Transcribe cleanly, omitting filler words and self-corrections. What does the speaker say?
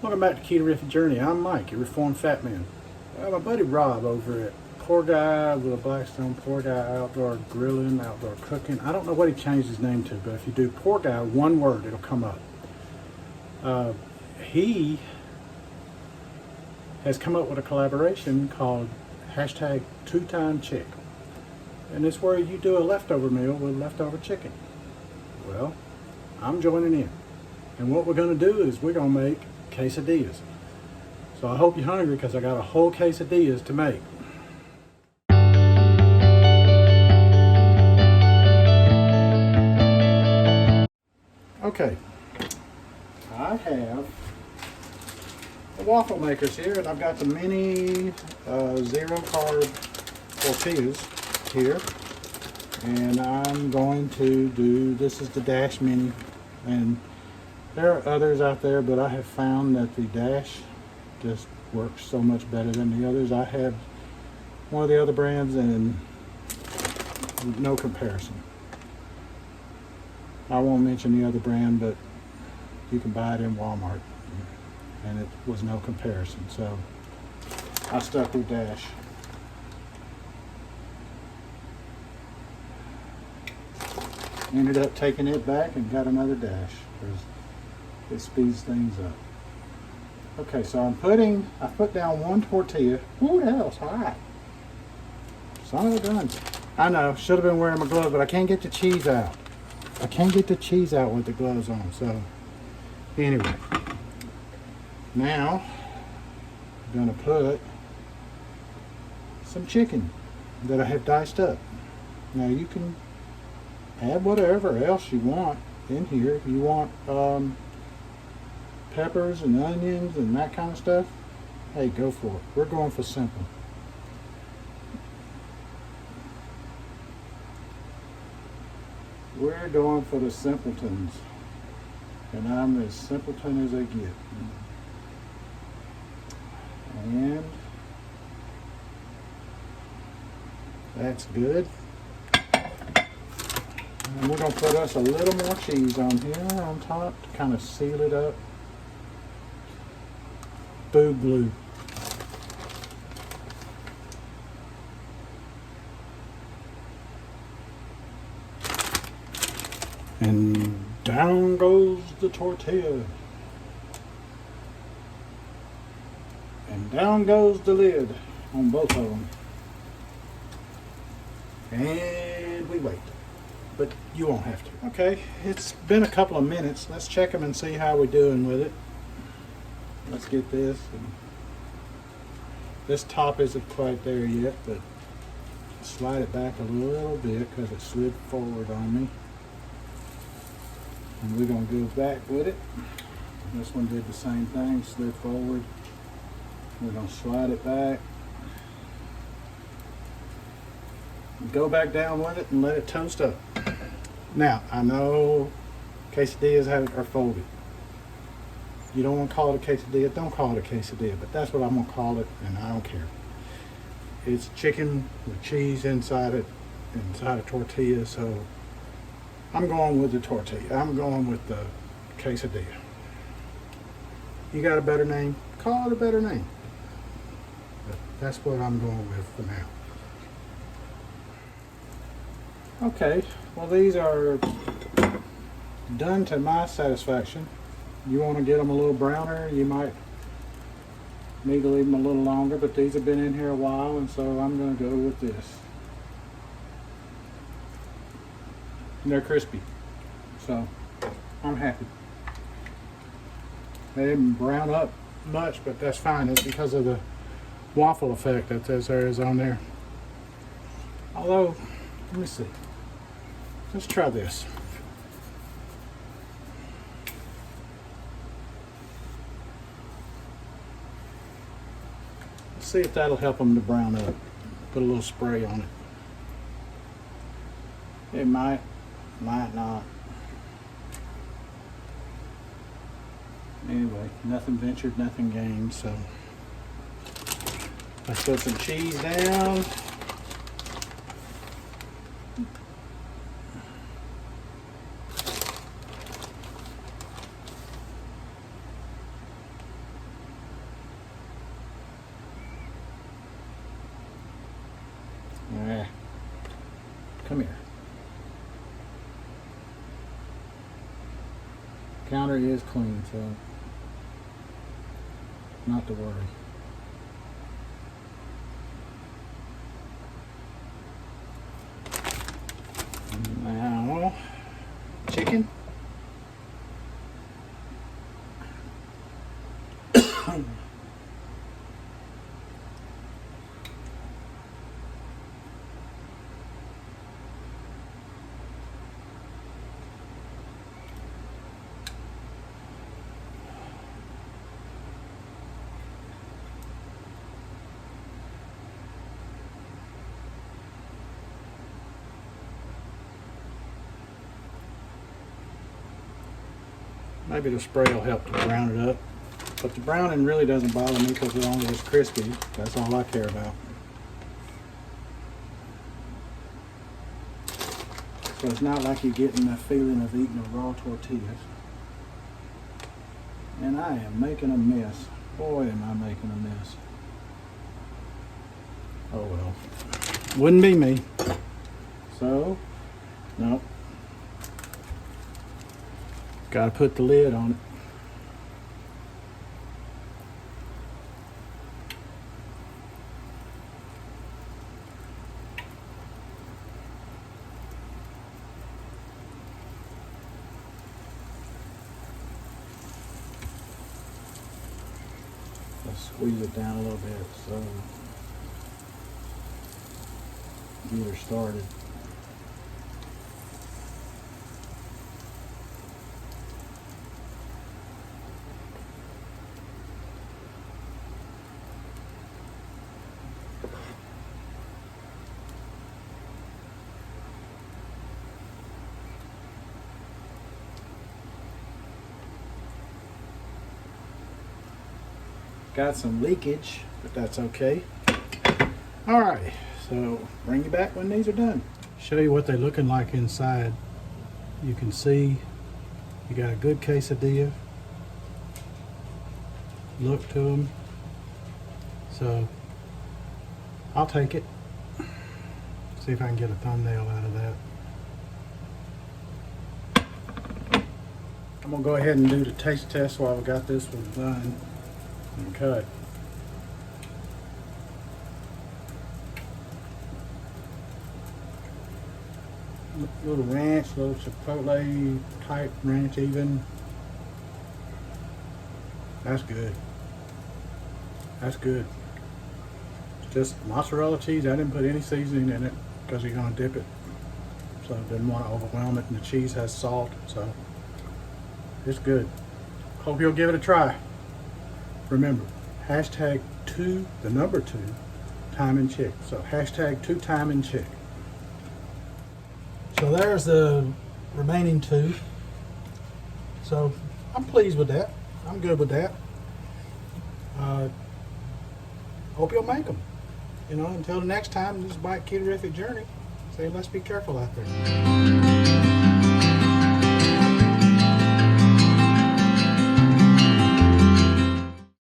Welcome back to Keto Journey. I'm Mike, your reformed fat man. My buddy Rob over at Poor Guy with a Blackstone, Poor Guy Outdoor Grilling, Outdoor Cooking. I don't know what he changed his name to, but if you do Poor Guy, one word, it'll come up. He has come up with a collaboration called hashtag 2-Time Chick. And it's where you do a leftover meal with leftover chicken. Well, I'm joining in. And what we're going to do is we're going to make quesadillas. So I hope you're hungry because I got a whole quesadillas to make. Okay, I have the waffle makers here, and I've got the mini zero carb tortillas here, and I'm going to do, this is the Dash Mini, and there are others out there, but I have found that the Dash just works so much better than the others. I have one of the other brands and no comparison. I won't mention the other brand, but you can buy it in Walmart and it was no comparison. So I stuck with Dash. Ended up taking it back and got another Dash because it speeds things up. Okay, so I put down one tortilla. Ooh, that was hot. Son of a gun. I know, should have been wearing my gloves, but I can't get the cheese out. I can't get the cheese out with the gloves on, so anyway. Now, I'm gonna put some chicken that I have diced up. Now you can add whatever else you want in here. If you want peppers and onions and that kind of stuff, hey, go for it. We're going for simple. We're going for the simpletons, and I'm as simpleton as I get. And that's good. And we're going to put us a little more cheese on here on top to kind of seal it up. Food glue. And down goes the tortilla. And down goes the lid on both of them. And we wait. But you won't have to. Okay, it's been a couple of minutes. Let's check them and see how we're doing with it. Let's get this. This top isn't quite there yet, but slide it back a little bit because it slid forward on me. And we're going to go back with it. This one did the same thing, slid forward. We're going to slide it back. Go back down with it and let it toast up. Now, I know quesadillas are folded. You don't want to call it a quesadilla, don't call it a quesadilla, but that's what I'm going to call it, and I don't care. It's chicken with cheese inside it, inside a tortilla, so I'm going with the tortilla. I'm going with the quesadilla. You got a better name? Call it a better name. But that's what I'm going with for now. Okay, well, these are done to my satisfaction. You want to get them a little browner, you might need to leave them a little longer, but these have been in here a while, and so I'm going to go with this. And they're crispy, so I'm happy. They didn't brown up much, but that's fine. It's because of the waffle effect that there is on there. Although, let me see. Let's try this. Let's see if that'll help them to brown up. Put a little spray on it. It might not. Anyway, nothing ventured, nothing gained, so let's put some cheese down. Come here. Counter is clean, so not to worry. Now, chicken. Maybe the spray will help to brown it up. But the browning really doesn't bother me because as long as it's crispy, that's all I care about. So it's not like you're getting the feeling of eating a raw tortillas. And I am making a mess. Boy, am I making a mess. Oh well. Wouldn't be me. So, no. Gotta put the lid on it. Let's squeeze it down a little bit so get her started. Got some leakage, but that's okay. Alright, so bring you back when these are done. Show you what they're looking like inside. You can see you got a good quesadilla. Look to them. So I'll take it. See if I can get a thumbnail out of that. I'm gonna go ahead and do the taste test while we got this one done and cut. Little ranch, little chipotle type ranch even. That's good. That's good. Just mozzarella cheese. I didn't put any seasoning in it because you're gonna dip it. So I didn't want to overwhelm it, and the cheese has salt, so it's good. Hope you'll give it a try. Remember, hashtag 2, the number 2, time and chick. So hashtag 2 time and chick. So there's the remaining 2. So I'm pleased with that. I'm good with that. Hope you'll make them. You know, until the next time, this is my Keto Journey. Say, let's be careful out there.